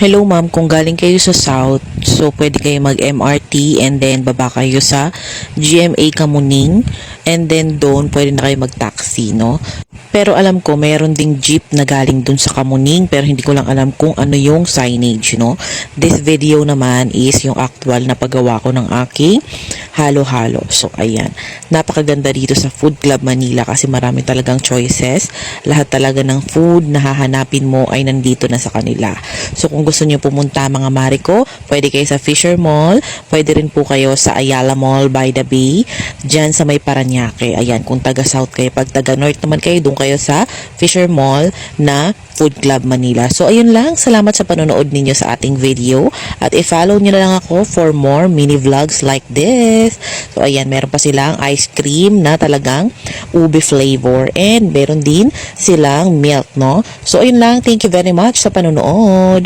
Hello ma'am, kung galing kayo sa South, so pwede kayo mag-MRT and then baba kayo sa GMA Kamuning and then doon pwede na kayo mag-taxi, no? Pero alam ko, meron ding jeep na galing dun sa Kamuning pero hindi ko lang alam kung ano yung signage, no? This video naman is yung actual na paggawa ko ng aking halo-halo. So, ayan. Napakaganda dito sa Food Club Manila kasi marami talagang choices. Lahat talaga ng food na hahanapin mo ay nandito na sa kanila. So, kung gusto niyo pumunta mga mare ko, pwede kayo sa Fisher Mall, pwede rin po kayo sa Ayala Mall by the Bay, dyan sa may Paranaque. Ayan, kung taga South kayo, pag taga North naman kayo, doon kayo sa Fisher Mall na Food Club Manila. So, ayun lang. Salamat sa panonood ninyo sa ating video. At i-follow nyo na lang ako for more mini vlogs like this. So, ayan. Meron pa silang ice cream na talagang ube flavor. And meron din silang milk, no? So, ayun lang. Thank you very much sa panonood.